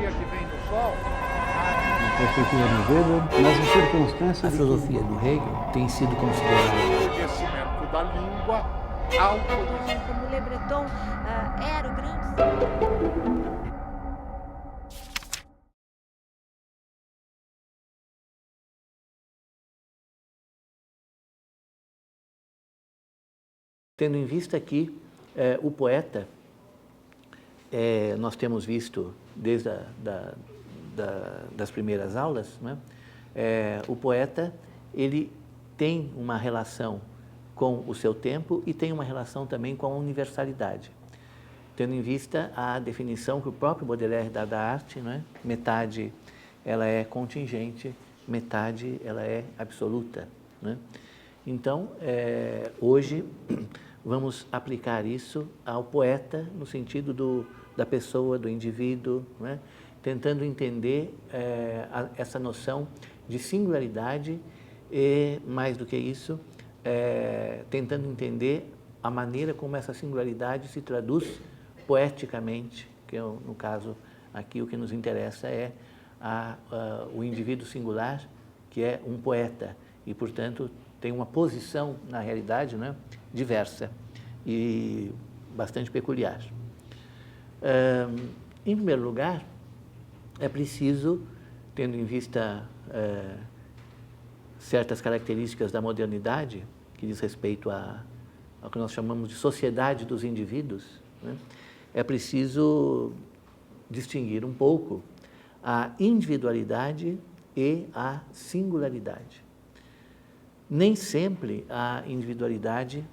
energia que vem do Sol. A perspectiva do Weber, nas circunstâncias... A filosofia do Hegel tem sido considerada... O enriquecimento da língua autoriza. Como Le Breton era o grande... Tendo em vista que o poeta, nós temos visto desde das primeiras aulas, né? O poeta ele tem uma relação com o seu tempo e tem uma relação também com a universalidade. Tendo em vista a definição que o próprio Baudelaire dá da arte, né? Metade ela é contingente, metade ela é absoluta, né? Então, hoje, vamos aplicar isso ao poeta no sentido da pessoa, do indivíduo, né? Tentando entender essa noção de singularidade e, mais do que isso, tentando entender a maneira como essa singularidade se traduz poeticamente, que no caso aqui o que nos interessa é o indivíduo singular, que é um poeta e, portanto, tem uma posição, na realidade, né, diversa e bastante peculiar. Em primeiro lugar, é preciso, tendo em vista certas características da modernidade, que diz respeito ao que nós chamamos de sociedade dos indivíduos, né, é preciso distinguir um pouco a individualidade e a singularidade. Nem sempre a individualidade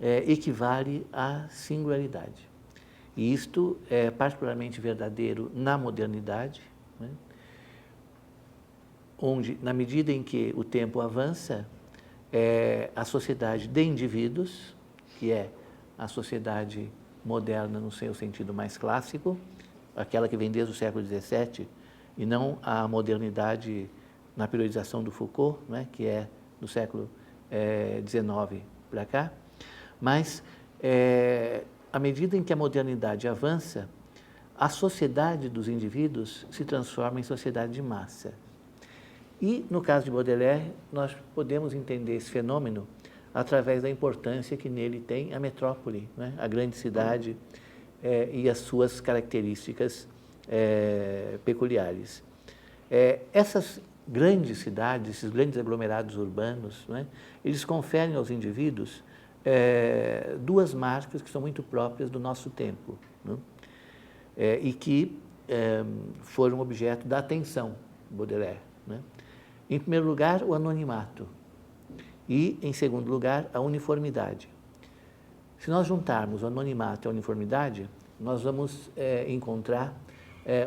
equivale à singularidade. E isto é particularmente verdadeiro na modernidade, né? Onde, na medida em que o tempo avança, a sociedade de indivíduos, que é a sociedade moderna no seu sentido mais clássico, aquela que vem desde o século XVII, e não a modernidade na periodização do Foucault, né, que é do século XIX para cá, mas à medida em que a modernidade avança, a sociedade dos indivíduos se transforma em sociedade de massa. E, no caso de Baudelaire, nós podemos entender esse fenômeno através da importância que nele tem a metrópole, né, a grande cidade e as suas características peculiares. Essas grandes cidades, esses grandes aglomerados urbanos, né, eles conferem aos indivíduos duas marcas que são muito próprias do nosso tempo, né, e que foram objeto da atenção de Baudelaire, né. Em primeiro lugar, o anonimato e, em segundo lugar, a uniformidade. Se nós juntarmos o anonimato e a uniformidade, nós vamos encontrar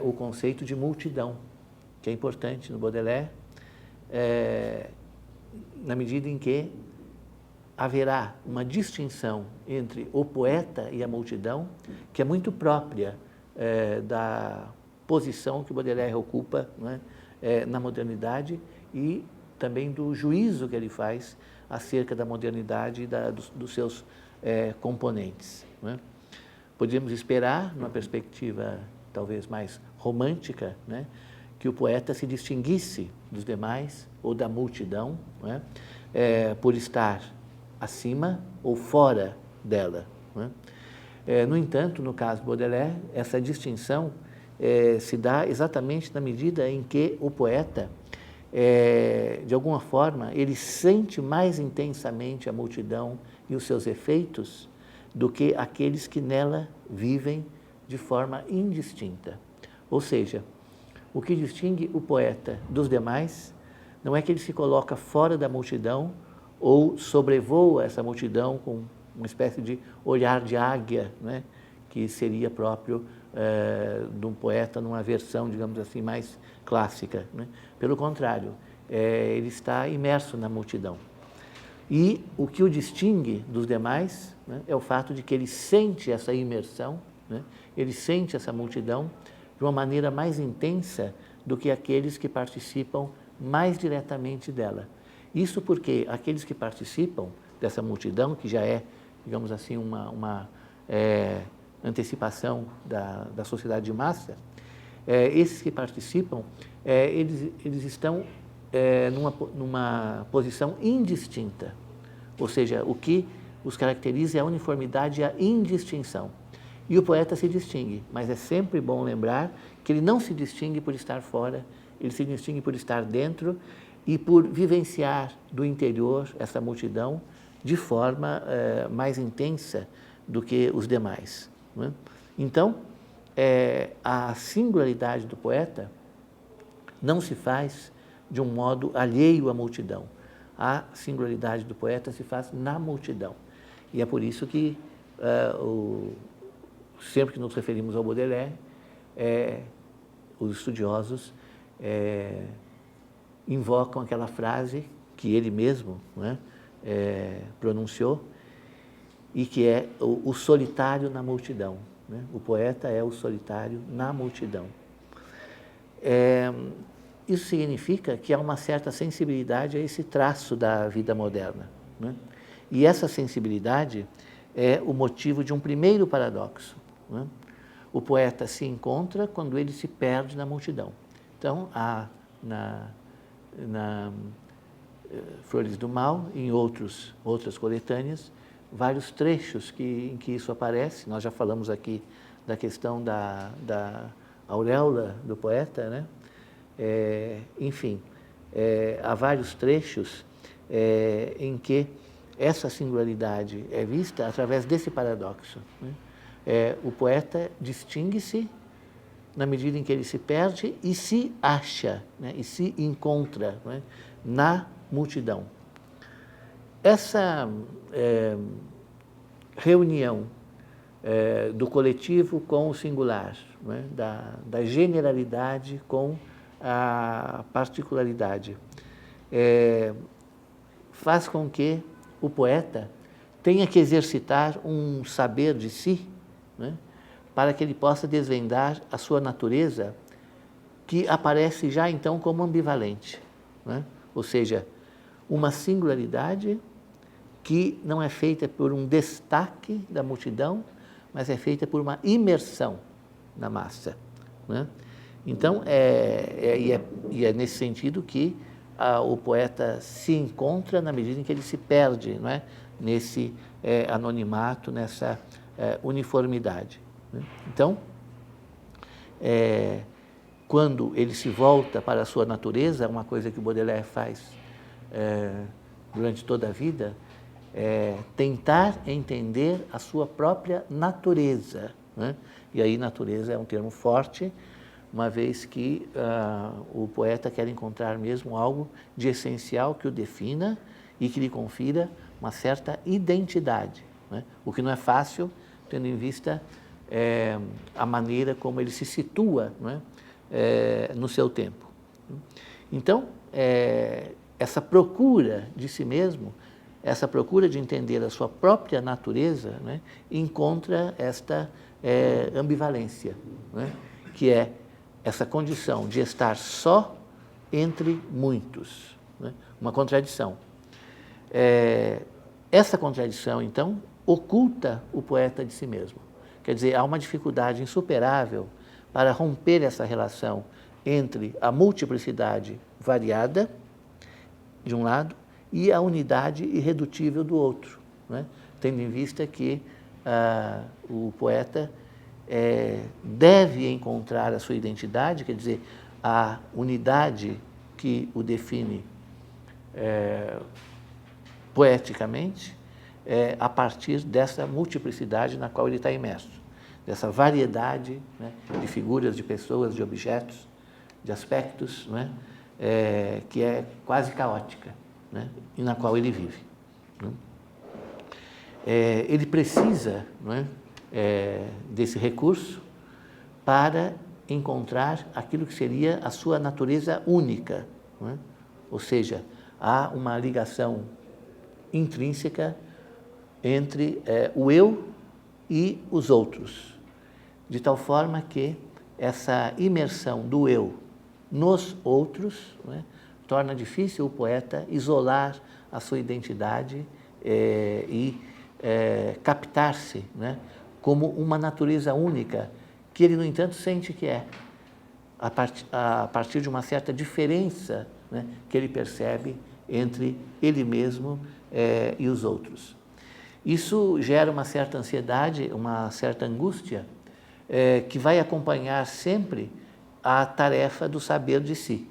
o conceito de multidão, que é importante no Baudelaire, na medida em que haverá uma distinção entre o poeta e a multidão, que é muito própria da posição que Baudelaire ocupa, né, na modernidade e também do juízo que ele faz acerca da modernidade e dos seus componentes, né. Podíamos esperar, numa perspectiva talvez mais romântica, né, que o poeta se distinguisse dos demais ou da multidão, né, por estar acima ou fora dela, né. No entanto, no caso de Baudelaire, essa distinção se dá exatamente na medida em que o poeta, de alguma forma, ele sente mais intensamente a multidão e os seus efeitos do que aqueles que nela vivem de forma indistinta. Ou seja, o que distingue o poeta dos demais não é que ele se coloca fora da multidão ou sobrevoa essa multidão com uma espécie de olhar de águia, né, que seria próprio de um poeta numa versão, digamos assim, mais clássica, né? Pelo contrário, ele está imerso na multidão. E o que o distingue dos demais, né, é o fato de que ele sente essa imersão, né, ele sente essa multidão de uma maneira mais intensa do que aqueles que participam mais diretamente dela. Isso porque aqueles que participam dessa multidão, que já é, digamos assim, uma antecipação da sociedade de massa, esses que participam, eles estão numa posição indistinta, ou seja, o que os caracteriza é a uniformidade e a indistinção. E o poeta se distingue, mas é sempre bom lembrar que ele não se distingue por estar fora, ele se distingue por estar dentro e por vivenciar do interior essa multidão de forma mais intensa do que os demais. Não é? Então, a singularidade do poeta não se faz de um modo alheio à multidão. A singularidade do poeta se faz na multidão. E é por isso que, sempre que nos referimos ao Baudelaire, os estudiosos invocam aquela frase que ele mesmo, né, pronunciou, e que é o solitário na multidão. Né? O poeta é o solitário na multidão. Isso significa que há uma certa sensibilidade a esse traço da vida moderna. Né? E essa sensibilidade é o motivo de um primeiro paradoxo. Né? O poeta se encontra quando ele se perde na multidão. Então, há na Flores do Mal, em outras coletâneas, vários trechos em que isso aparece. Nós já falamos aqui da questão da auréola do poeta, né? Enfim, há vários trechos em que essa singularidade é vista através desse paradoxo. Né? O poeta distingue-se na medida em que ele se perde e se acha, né? E se encontra, né? Na multidão. Essa reunião do coletivo com o singular, né? da generalidade com a particularidade, faz com que o poeta tenha que exercitar um saber de si, né? Para que ele possa desvendar a sua natureza, que aparece já então como ambivalente, né? Ou seja, uma singularidade que não é feita por um destaque da multidão, mas é feita por uma imersão na massa. Né? Então, é nesse sentido que o poeta se encontra na medida em que ele se perde, não é? Nesse anonimato, nessa uniformidade. Né? Então, quando ele se volta para a sua natureza, uma coisa que o Baudelaire faz durante toda a vida, tentar entender a sua própria natureza. Né? E aí natureza é um termo forte, uma vez que o poeta quer encontrar mesmo algo de essencial que o defina e que lhe confira uma certa identidade. Né? O que não é fácil, tendo em vista a maneira como ele se situa, não é? No seu tempo. Então, essa procura de si mesmo, essa procura de entender a sua própria natureza, né, encontra esta ambivalência, né, que é essa condição de estar só entre muitos, né, uma contradição. Essa contradição, então, oculta o poeta de si mesmo. Quer dizer, há uma dificuldade insuperável para romper essa relação entre a multiplicidade variada, de um lado, e a unidade irredutível do outro, né? Tendo em vista que o poeta deve encontrar a sua identidade, quer dizer, a unidade que o define poeticamente, a partir dessa multiplicidade na qual ele está imerso, dessa variedade, né, de figuras, de pessoas, de objetos, de aspectos, né, que é quase caótica, né, e na qual ele vive. Né. Ele precisa, né, desse recurso para encontrar aquilo que seria a sua natureza única. Né. Ou seja, há uma ligação intrínseca entre o eu e os outros, de tal forma que essa imersão do eu nos outros, né, torna difícil o poeta isolar a sua identidade e captar-se, né, como uma natureza única, que ele, no entanto, sente que é. a partir de uma certa diferença, né, que ele percebe entre ele mesmo e os outros. Isso gera uma certa ansiedade, uma certa angústia, que vai acompanhar sempre a tarefa do saber de si.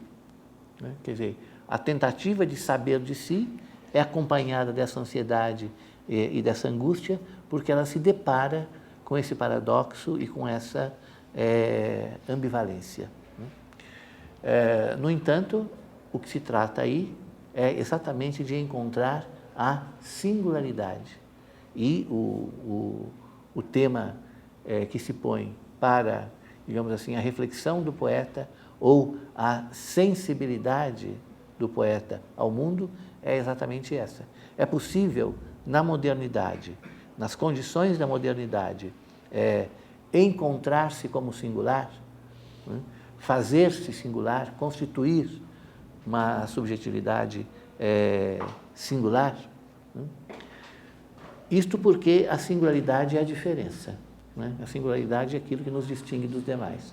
Né? Quer dizer, a tentativa de saber de si é acompanhada dessa ansiedade e dessa angústia, porque ela se depara com esse paradoxo e com essa ambivalência. No entanto, o que se trata aí é exatamente de encontrar a singularidade. E o tema que se põe para, digamos assim, a reflexão do poeta ou a sensibilidade do poeta ao mundo é exatamente essa. É possível, na modernidade, nas condições da modernidade, encontrar-se como singular, né? Fazer-se singular, constituir uma subjetividade singular. Né? Isto porque a singularidade é a diferença. Né? A singularidade é aquilo que nos distingue dos demais.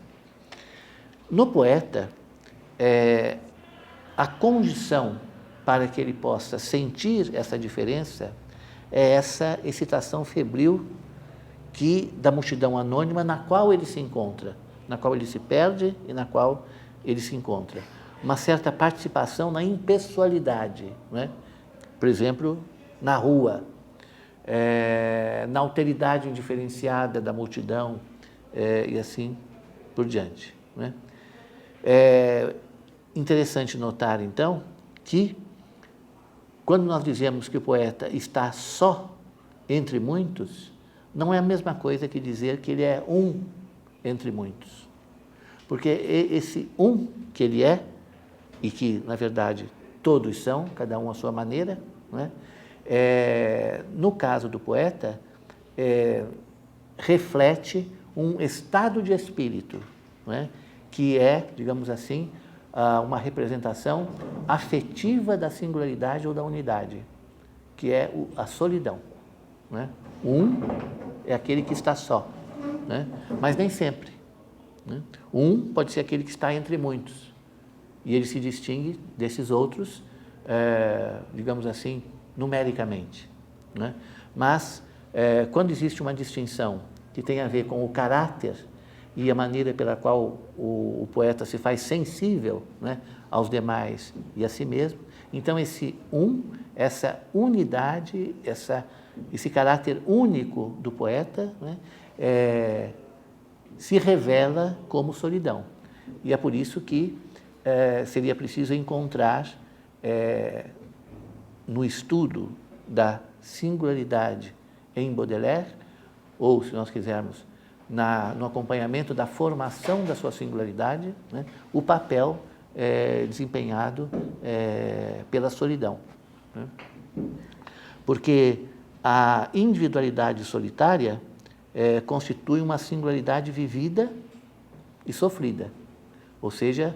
No poeta, a condição para que ele possa sentir essa diferença é essa excitação febril da multidão anônima na qual ele se encontra, na qual ele se perde e na qual ele se encontra. Uma certa participação na impessoalidade, né? Por exemplo, na rua, na alteridade indiferenciada da multidão e assim por diante. Né? É interessante notar, então, que quando nós dizemos que o poeta está só entre muitos, não é a mesma coisa que dizer que ele é um entre muitos. Porque esse um que ele é, e que, na verdade, todos são, cada um à sua maneira, né? No caso do poeta, reflete um estado de espírito, né? Que é, digamos assim, uma representação afetiva da singularidade ou da unidade, que é a solidão. Né? Um é aquele que está só, né? Mas nem sempre. Né? Um pode ser aquele que está entre muitos, e ele se distingue desses outros, digamos assim, numericamente. Né? Mas, quando existe uma distinção que tem a ver com o caráter e a maneira pela qual o poeta se faz sensível, né, aos demais e a si mesmo, então esse essa unidade, esse caráter único do poeta, né, se revela como solidão. E é por isso que seria preciso encontrar no estudo da singularidade em Baudelaire, ou, se nós quisermos, no acompanhamento da formação da sua singularidade, né, o papel desempenhado pela solidão. Né? Porque a individualidade solitária constitui uma singularidade vivida e sofrida. Ou seja,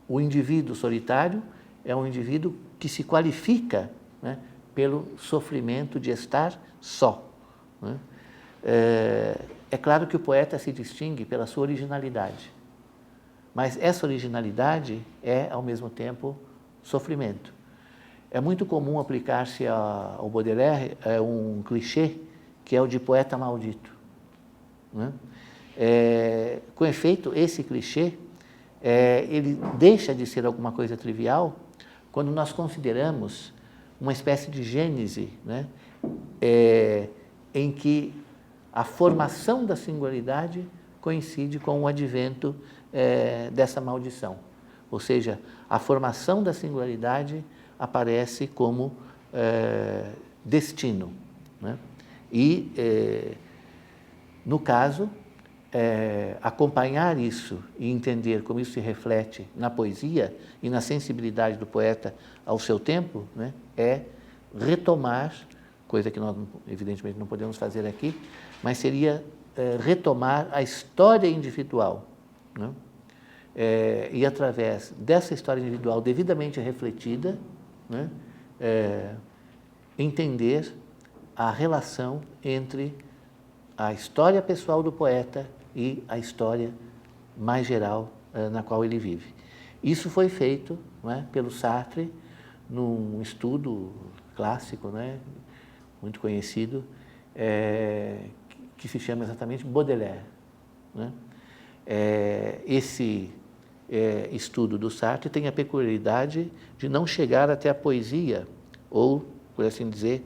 o indivíduo solitário é um indivíduo que se qualifica, né, pelo sofrimento de estar só. Né? É claro que o poeta se distingue pela sua originalidade, mas essa originalidade é, ao mesmo tempo, sofrimento. É muito comum aplicar-se ao Baudelaire um clichê que é o de poeta maldito. Né? Com efeito, esse clichê ele deixa de ser alguma coisa trivial quando nós consideramos uma espécie de gênese, né? Em que a formação da singularidade coincide com o advento dessa maldição. Ou seja, a formação da singularidade aparece como destino. Né? E, no caso, acompanhar isso e entender como isso se reflete na poesia e na sensibilidade do poeta ao seu tempo, né, é retomar, coisa que nós, evidentemente, não podemos fazer aqui, mas seria retomar a história individual. Né? E, através dessa história individual devidamente refletida, né, entender a relação entre a história pessoal do poeta e a história mais geral na qual ele vive. Isso foi feito, não é, pelo Sartre num estudo clássico, né, muito conhecido, que se chama exatamente Baudelaire. Né? Esse estudo do Sartre tem a peculiaridade de não chegar até a poesia, ou, por assim dizer,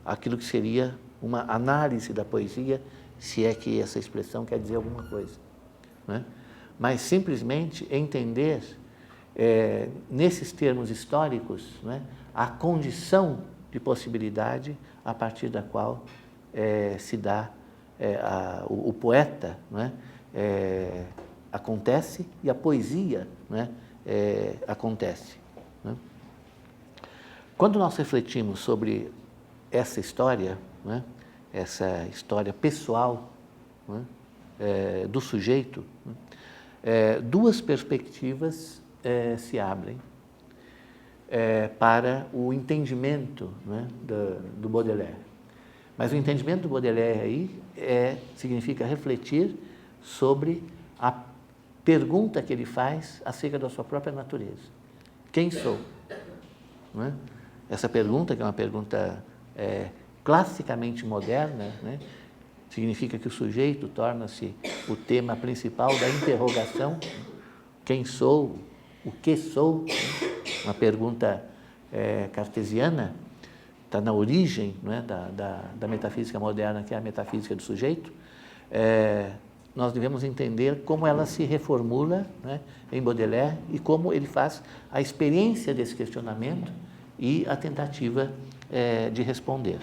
aquilo que seria uma análise da poesia, se é que essa expressão quer dizer alguma coisa. Né? Mas simplesmente entender, nesses termos históricos, né, a condição de possibilidade a partir da qual se dá o poeta, né, acontece e a poesia, né, acontece. Né? Quando nós refletimos sobre essa história, né, essa história pessoal, né, do sujeito, né, duas perspectivas se abrem para o entendimento, né, do Baudelaire. Mas o entendimento do Baudelaire aí significa refletir sobre a pergunta que ele faz acerca da sua própria natureza. Quem sou? Não é? Essa pergunta, que é uma pergunta classicamente moderna, né, significa que o sujeito torna-se o tema principal da interrogação. Quem sou? O que sou? Né? Uma pergunta cartesiana, está na origem, não é, da metafísica moderna, que é a metafísica do sujeito. Nós devemos entender como ela se reformula, né, em Baudelaire e como ele faz a experiência desse questionamento e a tentativa de responder.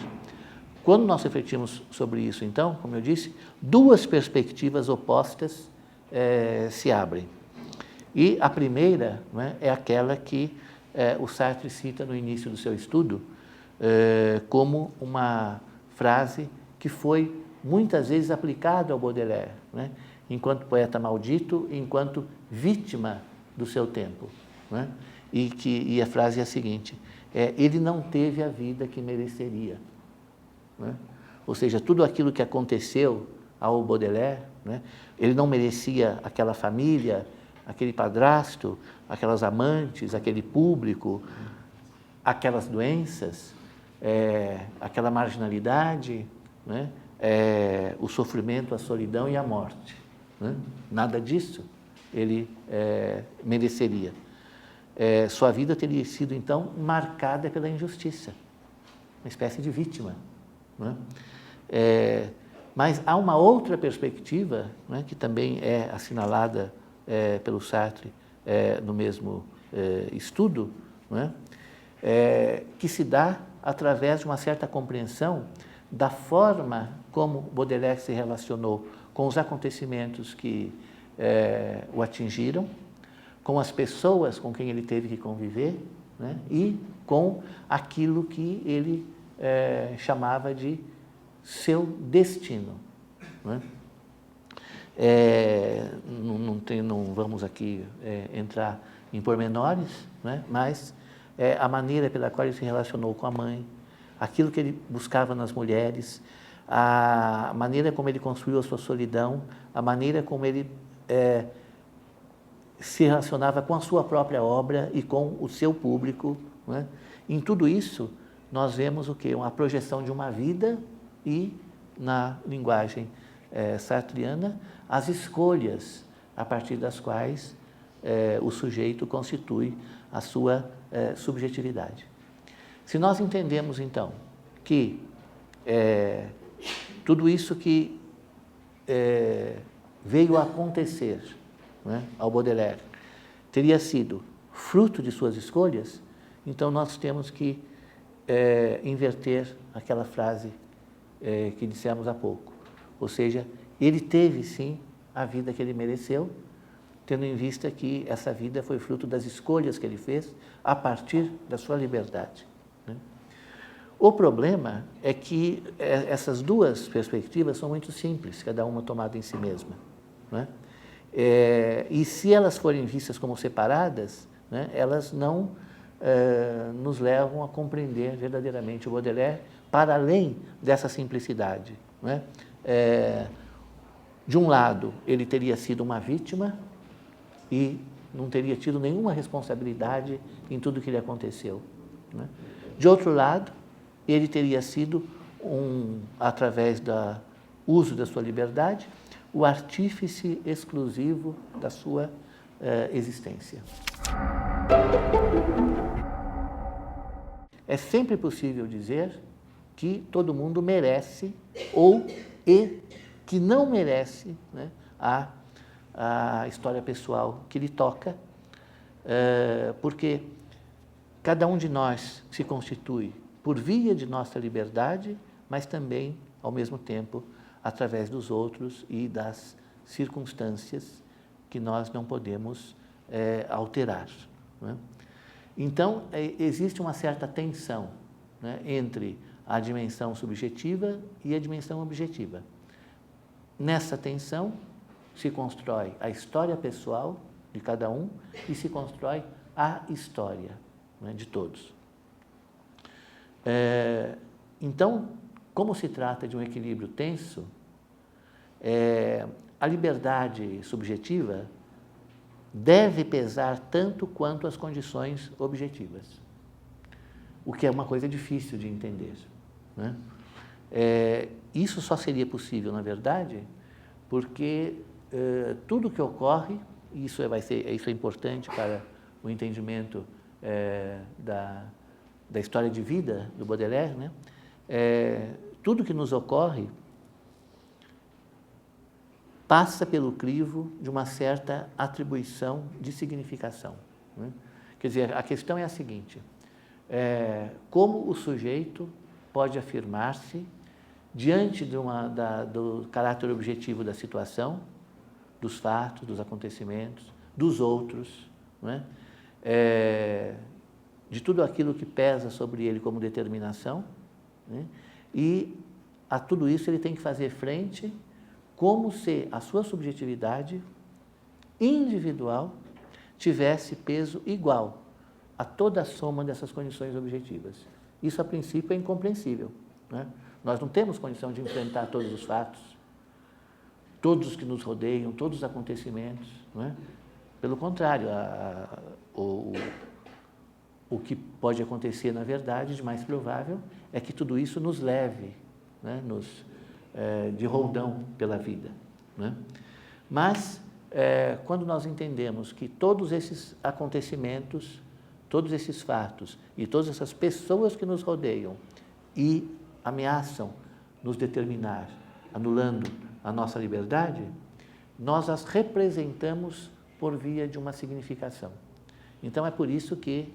Quando nós refletimos sobre isso, então, como eu disse, duas perspectivas opostas se abrem. E a primeira, né, é aquela que o Sartre cita no início do seu estudo como uma frase que foi muitas vezes aplicada ao Baudelaire, né, enquanto poeta maldito, enquanto vítima do seu tempo. Né, e a frase é a seguinte: ele não teve a vida que mereceria. Né? Ou seja, tudo aquilo que aconteceu ao Baudelaire, né, ele não merecia aquela família, aquele padrasto, aquelas amantes, aquele público, aquelas doenças, aquela marginalidade, né, o sofrimento, a solidão e a morte. Né? Nada disso ele mereceria. Sua vida teria sido, então, marcada pela injustiça, uma espécie de vítima. Né? Mas há uma outra perspectiva, né, que também é assinalada pelo Sartre no mesmo estudo, né, que se dá através de uma certa compreensão da forma como Baudelaire se relacionou com os acontecimentos que o atingiram, com as pessoas com quem ele teve que conviver, né, e com aquilo que ele chamava de seu destino. Né? Não vamos aqui entrar em pormenores, né? Mas a maneira pela qual ele se relacionou com a mãe, aquilo que ele buscava nas mulheres, a maneira como ele construiu a sua solidão, a maneira como ele se relacionava com a sua própria obra e com o seu público. Né? Em tudo isso, nós vemos o quê? Uma projeção de uma vida e, na linguagem sartriana, as escolhas a partir das quais o sujeito constitui a sua subjetividade. Se nós entendemos, então, que tudo isso que veio a acontecer, né, ao Baudelaire teria sido fruto de suas escolhas, então nós temos que inverter aquela frase que dissemos há pouco. Ou seja, ele teve, sim, a vida que ele mereceu, tendo em vista que essa vida foi fruto das escolhas que ele fez a partir da sua liberdade. Né? O problema é que essas duas perspectivas são muito simples, cada uma tomada em si mesma. Né? E se elas forem vistas como separadas, né, elas não nos levam a compreender verdadeiramente o Baudelaire para além dessa simplicidade. Né? De um lado, ele teria sido uma vítima e não teria tido nenhuma responsabilidade em tudo que lhe aconteceu, né? De outro lado, ele teria sido, através do uso da sua liberdade, o artífice exclusivo da sua existência. É sempre possível dizer que todo mundo merece e que não merece, né, a história pessoal que lhe toca, porque cada um de nós se constitui por via de nossa liberdade, mas também, ao mesmo tempo, através dos outros e das circunstâncias que nós não podemos alterar, né? Então, existe uma certa tensão, né, entre a dimensão subjetiva e a dimensão objetiva. Nessa tensão se constrói a história pessoal de cada um e se constrói a história, né, de todos. Então, como se trata de um equilíbrio tenso, a liberdade subjetiva deve pesar tanto quanto as condições objetivas, o que é uma coisa difícil de entender, né? Isso só seria possível, na verdade, porque tudo que ocorre, e isso é importante para o entendimento da história de vida do Baudelaire, né? Tudo que nos ocorre passa pelo crivo de uma certa atribuição de significação, né? Quer dizer, a questão é a seguinte: como o sujeito pode afirmar-se diante do caráter objetivo da situação, dos fatos, dos acontecimentos, dos outros, né? De tudo aquilo que pesa sobre ele como determinação, né? E a tudo isso ele tem que fazer frente como se a sua subjetividade individual tivesse peso igual a toda a soma dessas condições objetivas. Isso, a princípio, é incompreensível, né? Nós não temos condição de enfrentar todos os fatos, todos os que nos rodeiam, todos os acontecimentos, não é? Pelo contrário, o que pode acontecer, na verdade, de mais provável, é que tudo isso nos leve, né, de roldão pela vida, né? Mas, quando nós entendemos que todos esses acontecimentos, todos esses fatos e todas essas pessoas que nos rodeiam e ameaçam nos determinar, anulando a nossa liberdade, nós as representamos por via de uma significação. Então, é por isso que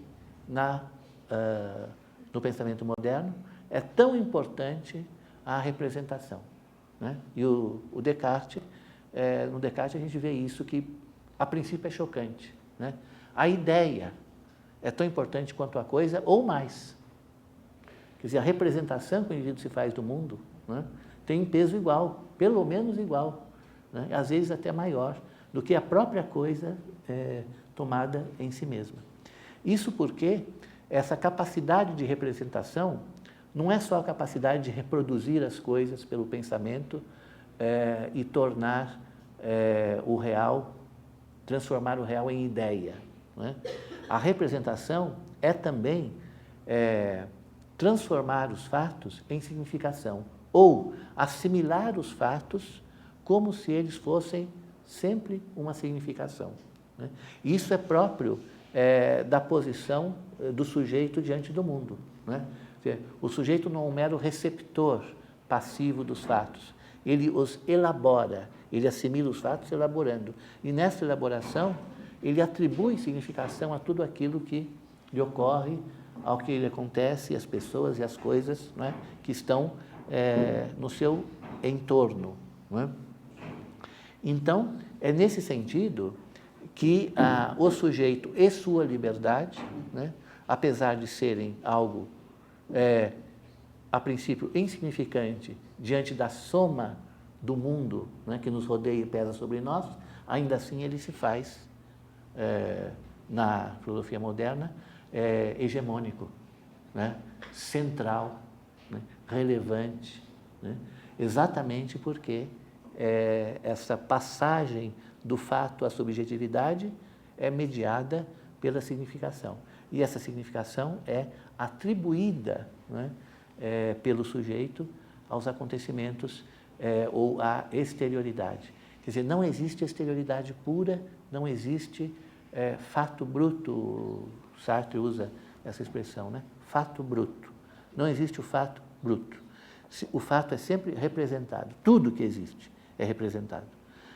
no pensamento moderno é tão importante a representação, né? E o Descartes, no Descartes a gente vê isso que a princípio é chocante, né? A ideia é tão importante quanto a coisa ou mais. Quer dizer, a representação que o indivíduo se faz do mundo, né, tem peso igual, pelo menos igual, né? Às vezes até maior do que a própria coisa tomada em si mesma. Isso porque essa capacidade de representação não é só a capacidade de reproduzir as coisas pelo pensamento e tornar o real, transformar o real em ideia, né? A representação é também transformar os fatos em significação ou assimilar os fatos como se eles fossem sempre uma significação, né? Isso é próprio da posição do sujeito diante do mundo, né? O sujeito não é um mero receptor passivo dos fatos, ele os elabora, ele assimila os fatos elaborando, e nessa elaboração ele atribui significação a tudo aquilo que lhe ocorre, ao que lhe acontece, as pessoas e as coisas, né, que estão no seu entorno, né? Então, é nesse sentido que o sujeito e sua liberdade, né, apesar de serem algo, a princípio, insignificante diante da soma do mundo, né, que nos rodeia e pesa sobre nós, ainda assim ele se faz, na filosofia moderna, hegemônico, né, central, né, relevante, né, exatamente porque essa passagem do fato à subjetividade é mediada pela significação. E essa significação é atribuída, né, pelo sujeito aos acontecimentos ou à exterioridade. Quer dizer, não existe exterioridade pura, não existe fato bruto. Sartre usa essa expressão, né? Fato bruto. Não existe o fato bruto. O fato é sempre representado. Tudo que existe é representado.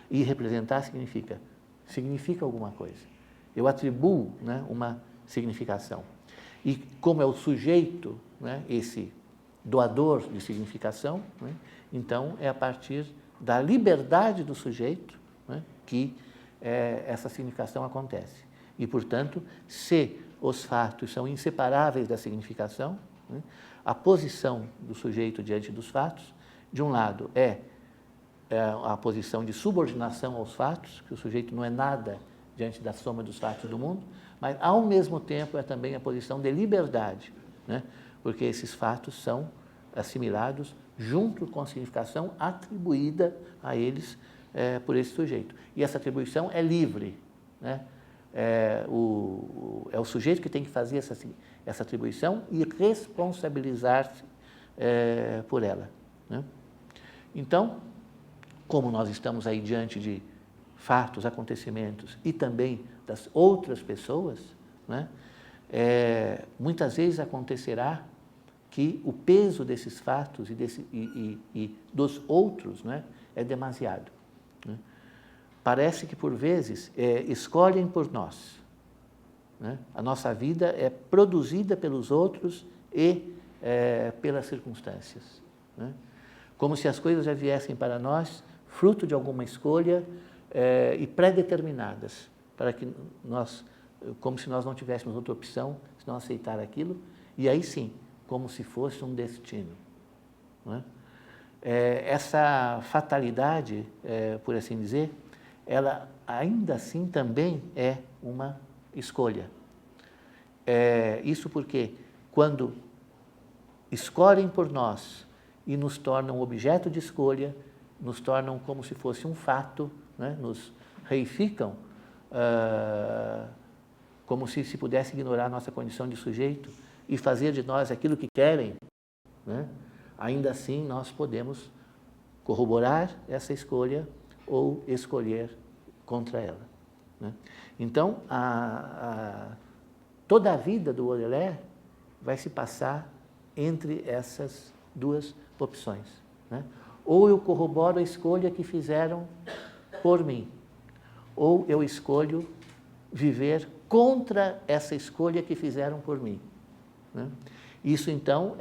E representar significa alguma coisa. Eu atribuo, né, uma significação. E como é o sujeito, né, esse doador de significação, né, então é a partir da liberdade do sujeito, né, que essa significação acontece. E, portanto, se os fatos são inseparáveis da significação, né, a posição do sujeito diante dos fatos, de um lado, é a posição de subordinação aos fatos, que o sujeito não é nada diante da soma dos fatos do mundo, mas, ao mesmo tempo, é também a posição de liberdade, né, porque esses fatos são assimilados junto com a significação atribuída a eles por esse sujeito. E essa atribuição é livre, né? É o sujeito que tem que fazer essa atribuição e responsabilizar-se por ela, né? Então, como nós estamos aí diante de fatos, acontecimentos e também das outras pessoas, né, muitas vezes acontecerá que o peso desses fatos e dos outros, né, é demasiado, né? Parece que, por vezes, escolhem por nós, né? A nossa vida é produzida pelos outros e pelas circunstâncias, né? Como se as coisas já viessem para nós fruto de alguma escolha e pré-determinadas, para que nós, como se nós não tivéssemos outra opção, se não aceitar aquilo, e aí sim, como se fosse um destino, né? Essa fatalidade, por assim dizer, ela ainda assim também é uma escolha. Isso porque quando escolhem por nós e nos tornam objeto de escolha, nos tornam como se fosse um fato, né? Nos reificam como se pudesse ignorar a nossa condição de sujeito e fazer de nós aquilo que querem, né? Ainda assim nós podemos corroborar essa escolha ou escolher contra ela, né? Então, toda a vida do Baudelaire vai se passar entre essas duas opções, né? Ou eu corroboro a escolha que fizeram por mim, ou eu escolho viver contra essa escolha que fizeram por mim, né? Isso, então,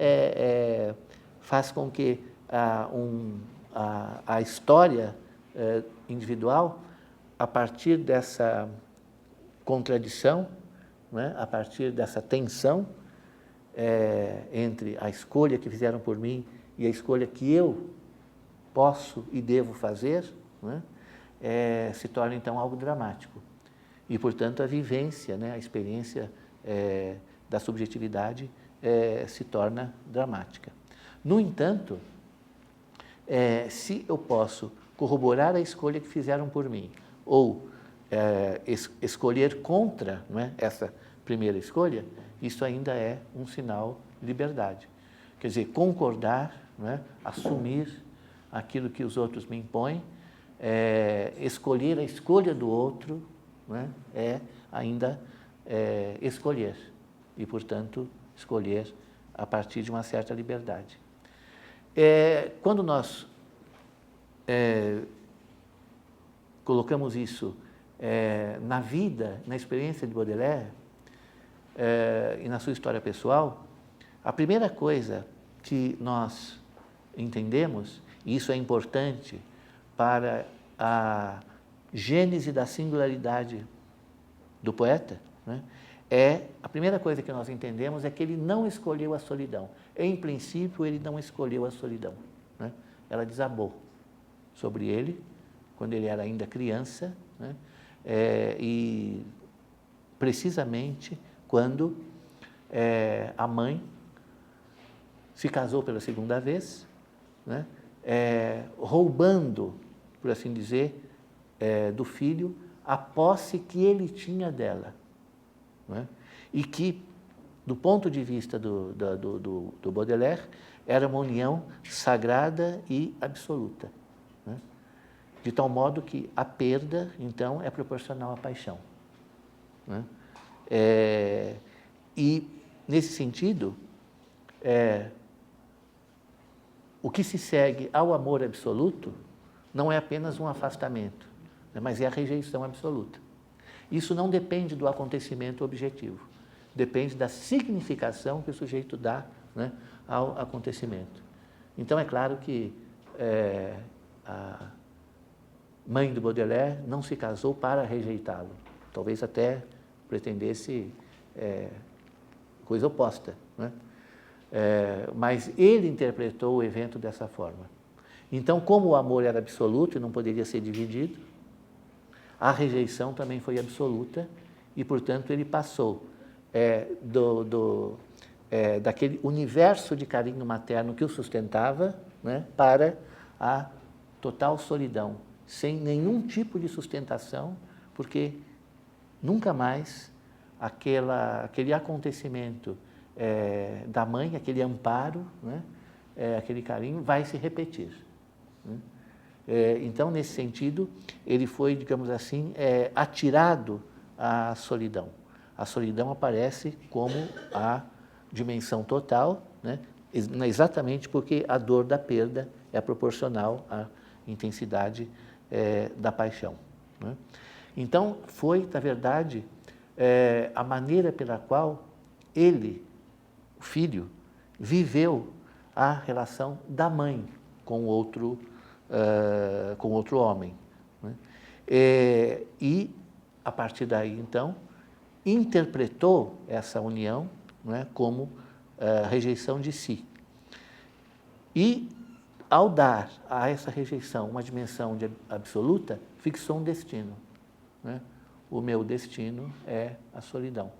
faz com que a história individual, a partir dessa contradição, né, a partir dessa tensão entre a escolha que fizeram por mim e a escolha que eu posso e devo fazer, né, se torna, então, algo dramático. E, portanto, a vivência, né, a experiência da subjetividade se torna dramática. No entanto, se eu posso corroborar a escolha que fizeram por mim, ou escolher contra, não é, essa primeira escolha, isso ainda é um sinal de liberdade. Quer dizer, concordar, não é, assumir aquilo que os outros me impõem, escolher a escolha do outro, não é ainda escolher. E, portanto, escolher a partir de uma certa liberdade. Quando nós colocamos isso na vida, na experiência de Baudelaire e na sua história pessoal, a primeira coisa que nós entendemos, e isso é importante para a gênese da singularidade do poeta, né, a primeira coisa que nós entendemos é que ele não escolheu a solidão. Em princípio, ele não escolheu a solidão, né? Ela desabou sobre ele quando ele era ainda criança, né? E precisamente quando a mãe se casou pela segunda vez, né? Roubando por assim dizer, do filho, a posse que ele tinha dela. Não é? E que, do ponto de vista do Baudelaire, era uma união sagrada e absoluta. Né? De tal modo que a perda, então, é proporcional à paixão. Né? E, nesse sentido, o que se segue ao amor absoluto não é apenas um afastamento, né, mas é a rejeição absoluta. Isso não depende do acontecimento objetivo, depende da significação que o sujeito dá, né, ao acontecimento. Então, é claro que a mãe do Baudelaire não se casou para rejeitá-lo, talvez até pretendesse coisa oposta, né? Mas ele interpretou o evento dessa forma. Então, como o amor era absoluto e não poderia ser dividido, a rejeição também foi absoluta e, portanto, ele passou daquele universo de carinho materno que o sustentava, né, para a total solidão, sem nenhum tipo de sustentação, porque nunca mais aquele acontecimento da mãe, aquele amparo, né, aquele carinho, vai se repetir. Né? Então, nesse sentido, ele foi, digamos assim, atirado à solidão. A solidão aparece como a dimensão total, né, exatamente porque a dor da perda é proporcional à intensidade da paixão. Né? Então, foi, na verdade, a maneira pela qual ele, o filho, viveu a relação da mãe com outro homem. Né? E, a partir daí, então, interpretou essa união, né, como rejeição de si. E, ao dar a essa rejeição uma dimensão absoluta, fixou um destino. Né? O meu destino é a solidão.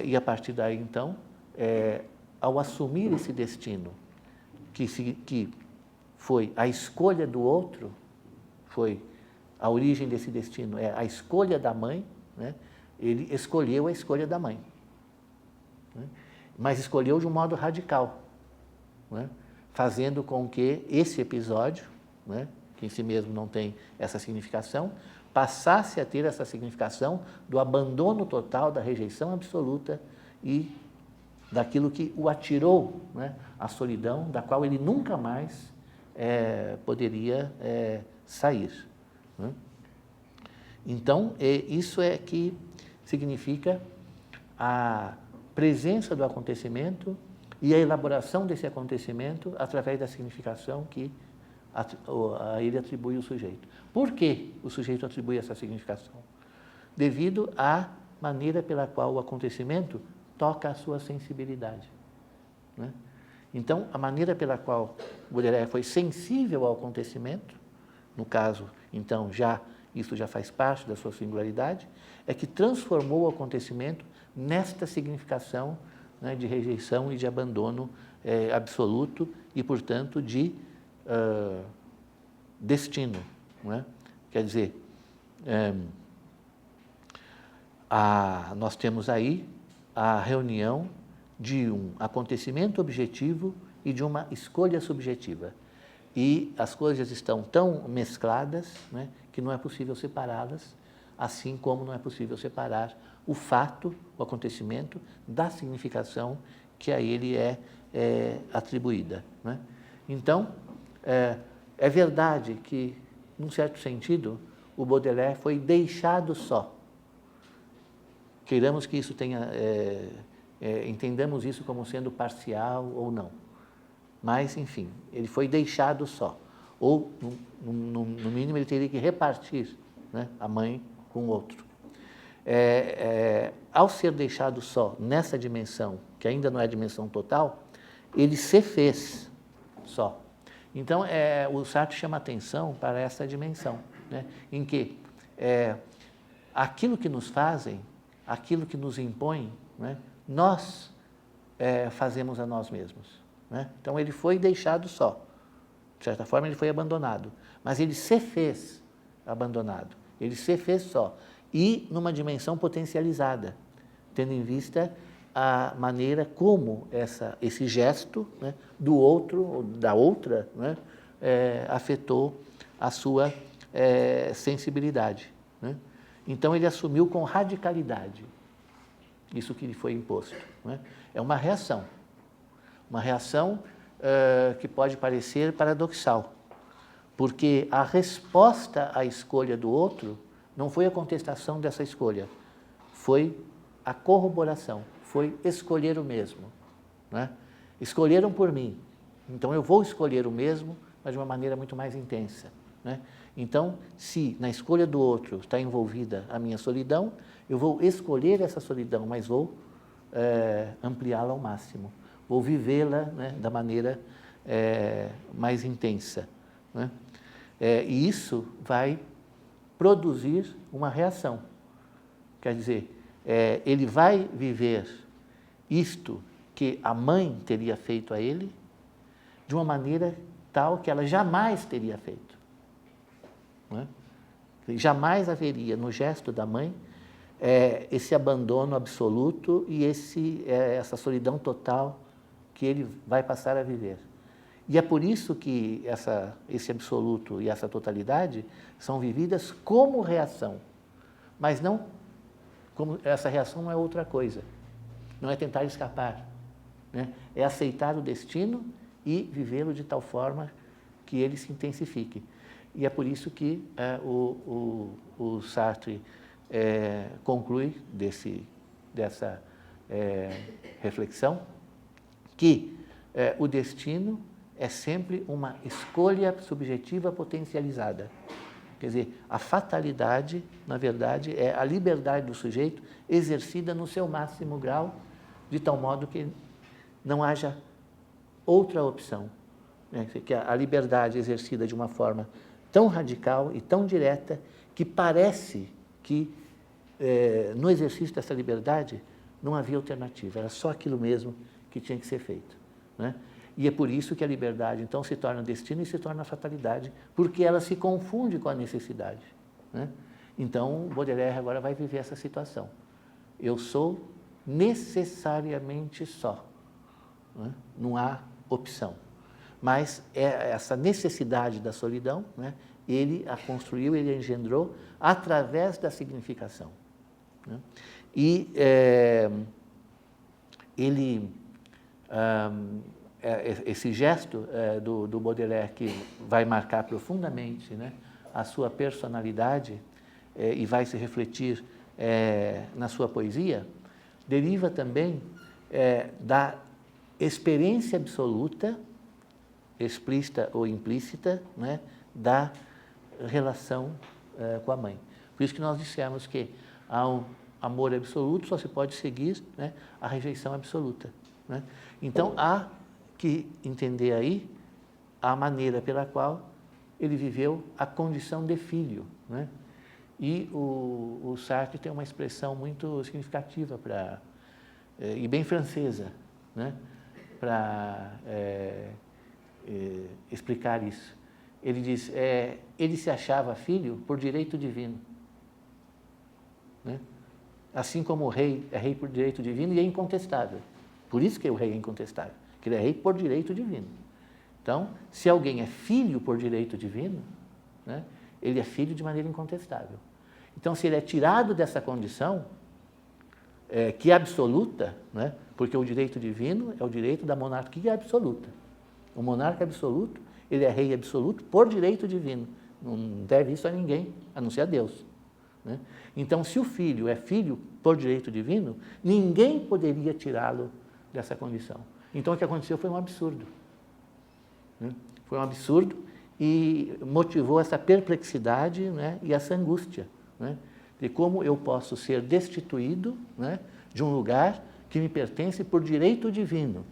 E, a partir daí, então, ao assumir esse destino, que foi a escolha do outro, foi a origem desse destino, a escolha da mãe, né? Ele escolheu a escolha da mãe, né? Mas escolheu de um modo radical, né? Fazendo com que esse episódio, né, que em si mesmo não tem essa significação, passasse a ter essa significação do abandono total, da rejeição absoluta e daquilo que o atirou, né, à solidão, da qual ele nunca mais poderia sair. Né? Então, isso é que significa a presença do acontecimento e a elaboração desse acontecimento através da significação que a ele atribui o sujeito. Por que o sujeito atribui essa significação? Devido à maneira pela qual o acontecimento toca a sua sensibilidade. Né? Então, a maneira pela qual Baudelaire foi sensível ao acontecimento, no caso, então, isso já faz parte da sua singularidade, é que transformou o acontecimento nesta significação, né, de rejeição e de abandono absoluto e, portanto, de destino. Não é? Quer dizer, nós temos aí a reunião de um acontecimento objetivo e de uma escolha subjetiva. E as coisas estão tão mescladas, né, que não é possível separá-las, assim como não é possível separar o fato, o acontecimento, da significação que a ele é atribuída. Né? Então, é verdade que, num certo sentido, o Baudelaire foi deixado só. Queiramos que isso tenha, entendamos isso como sendo parcial ou não. Mas, enfim, ele foi deixado só. Ou, no mínimo, ele teria que repartir, né, a mãe com o outro. Ao ser deixado só nessa dimensão, que ainda não é a dimensão total, ele se fez só. Então, o Sartre chama atenção para essa dimensão, né, em que aquilo que nos fazem, aquilo que nos impõem, né, nós fazemos a nós mesmos. Né? Então, ele foi deixado só. De certa forma, ele foi abandonado. mas ele se fez abandonado, ele se fez só, e numa dimensão potencializada, tendo em vista a maneira como esse gesto, né, do outro, ou da outra, né, afetou a sua sensibilidade, né? Então ele assumiu com radicalidade isso que lhe foi imposto, né? É uma reação que pode parecer paradoxal, porque a resposta à escolha do outro não foi a contestação dessa escolha, foi a corroboração, foi escolher o mesmo, né? Escolheram por mim, então eu vou escolher o mesmo, mas de uma maneira muito mais intensa, né? Então, se na escolha do outro está envolvida a minha solidão, eu vou escolher essa solidão, mas vou ampliá-la ao máximo, vou vivê-la, né, da maneira mais intensa, né? E isso vai produzir uma reação. Quer dizer, ele vai viver isto que a mãe teria feito a ele de uma maneira tal que ela jamais teria feito, né? Jamais haveria no gesto da mãe esse abandono absoluto e essa solidão total que ele vai passar a viver. E é por isso que esse absoluto e essa totalidade são vividas como reação, mas não como essa reação não é outra coisa, não é tentar escapar, né? É aceitar o destino e vivê-lo de tal forma que ele se intensifique. E é por isso que o Sartre conclui dessa reflexão que o destino é sempre uma escolha subjetiva potencializada. Quer dizer, a fatalidade, na verdade, é a liberdade do sujeito exercida no seu máximo grau, de tal modo que não haja outra opção, né? Que a liberdade exercida de uma forma tão radical e tão direta que parece que no exercício dessa liberdade não havia alternativa, era só aquilo mesmo que tinha que ser feito, né? E é por isso que a liberdade, então, se torna destino e se torna fatalidade, porque ela se confunde com a necessidade, né? Então, Baudelaire agora vai viver essa situação. Eu sou necessariamente só, né? Não há opção. Mas essa necessidade da solidão, né, ele a construiu, ele a engendrou através da significação, né? E esse gesto do Baudelaire, que vai marcar profundamente, né, a sua personalidade e vai se refletir na sua poesia, deriva também da experiência absoluta, explícita ou implícita, né, da relação com a mãe. Por isso que nós dissemos que ao amor absoluto só se pode seguir, né, a rejeição absoluta, né? Então, há que entender aí a maneira pela qual ele viveu a condição de filho, né? E o Sartre tem uma expressão muito significativa e bem francesa, né, para explicar isso. Ele diz, ele se achava filho por direito divino, né? Assim como o rei é rei por direito divino e é incontestável. Por isso que o rei é incontestável, que ele é rei por direito divino. Então, se alguém é filho por direito divino, né, ele é filho de maneira incontestável. Então, se ele é tirado dessa condição, que é absoluta, né, porque o direito divino é o direito da monarquia absoluta. O monarca absoluto, ele é rei absoluto por direito divino. Não deve isso a ninguém, a não ser a Deus, né? Então, se o filho é filho por direito divino, ninguém poderia tirá-lo dessa condição. Então, o que aconteceu foi um absurdo, né? Foi um absurdo e motivou essa perplexidade, né, e essa angústia, né, de como eu posso ser destituído, né, de um lugar que me pertence por direito divino,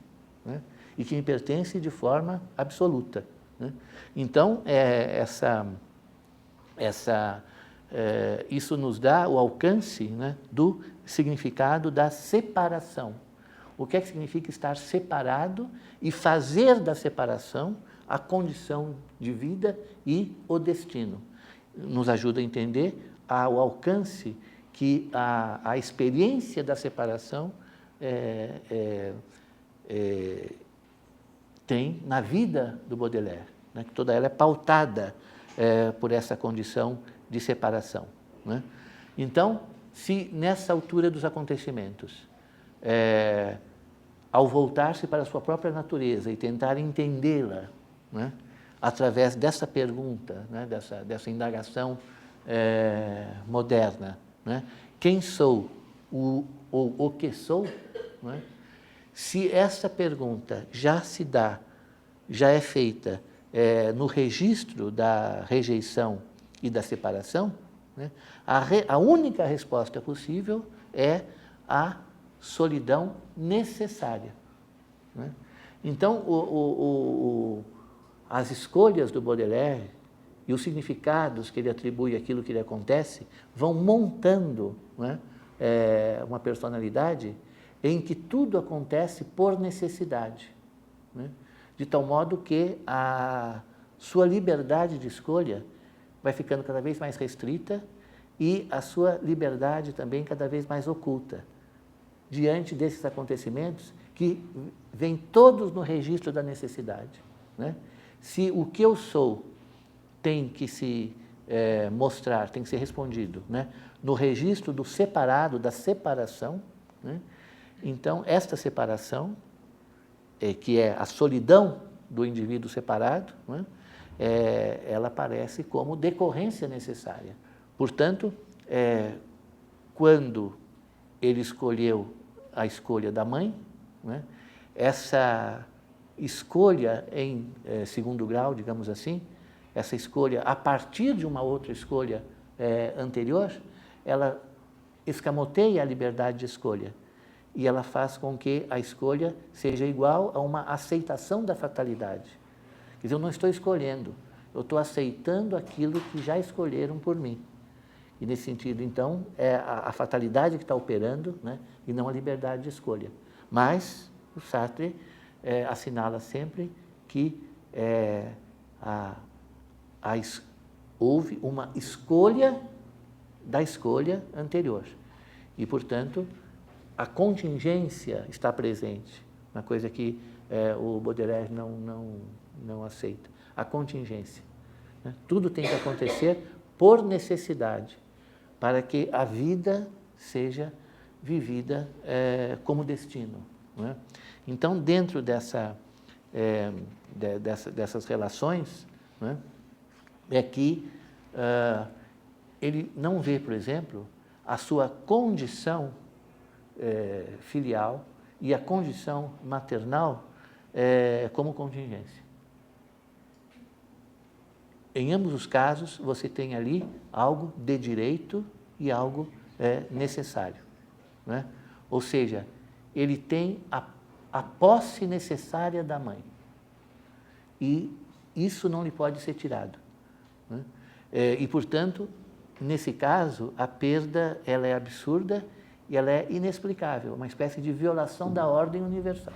né, e que me pertence de forma absoluta, né? Então, isso nos dá o alcance, né, do significado da separação. O que é que significa estar separado e fazer da separação a condição de vida e o destino. Nos ajuda a entender o alcance que a experiência da separação tem na vida do Baudelaire, né? Que toda ela é pautada por essa condição de separação, né? Então, se nessa altura dos acontecimentos, ao voltar-se para a sua própria natureza e tentar entendê-la, né, através dessa pergunta, né, dessa indagação moderna, né, quem sou, o que sou, né, se essa pergunta já se dá, já é feita no registro da rejeição e da separação, né, a única resposta possível é a solidão necessária, né? Então, as escolhas do Baudelaire e os significados que ele atribui àquilo que lhe acontece vão montando, né, uma personalidade em que tudo acontece por necessidade, né? De tal modo que a sua liberdade de escolha vai ficando cada vez mais restrita e a sua liberdade também cada vez mais oculta, diante desses acontecimentos que vêm todos no registro da necessidade, né? Se o que eu sou tem que se mostrar, tem que ser respondido, né, no registro do separado, da separação, né, então esta separação, que é a solidão do indivíduo separado, né, ela aparece como decorrência necessária. Portanto, quando ele escolheu a escolha da mãe, né, essa escolha em segundo grau, digamos assim, essa escolha a partir de uma outra escolha anterior, ela escamoteia a liberdade de escolha e ela faz com que a escolha seja igual a uma aceitação da fatalidade. Quer dizer, eu não estou escolhendo, eu estou aceitando aquilo que já escolheram por mim. E, nesse sentido, então, é a fatalidade que está operando, né, e não a liberdade de escolha. Mas o Sartre assinala sempre que houve uma escolha da escolha anterior. E, portanto, a contingência está presente, uma coisa que o Baudelaire não aceita. A contingência, né? Tudo tem que acontecer por necessidade, para que a vida seja vivida como destino, né? Então, dentro dessas relações, né, é que ele não vê, por exemplo, a sua condição filial e a condição maternal como contingência. Em ambos os casos, você tem ali algo de direito e algo necessário, né? Ou seja, ele tem a posse necessária da mãe e isso não lhe pode ser tirado, né? E, portanto, nesse caso, a perda ela é absurda e ela é inexplicável, uma espécie de violação da ordem universal.